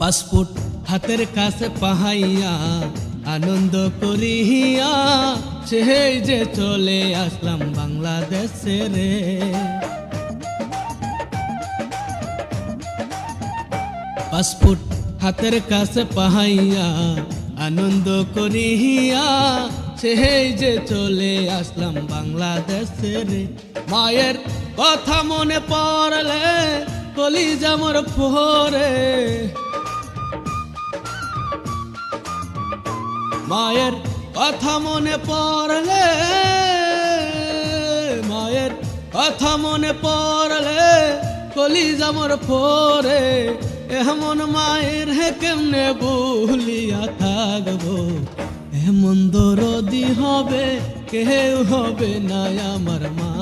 Passport হাতের কাছে পাহাইয়া আনন্দ করিয়া সেই যে চলে আসলাম বাংলাদেশে রে। পাসপোর্ট হাতের কাছে পাহাইয়া আনন্দ করিয়া সেই যে চলে আসলাম বাংলাদেশে রে। মায়ের কথা মনে পড়লে কলিজা মোর পোড়ে, মায়ের কথা মনে পড়লে, মায়ের কথা মনে পড়লে কলিজা মোর পোড়ে। এমন মায়ের কেমনে ভুলিয়া থাকবো, এমন দরদি হবে কেউ হবে না আমার মা।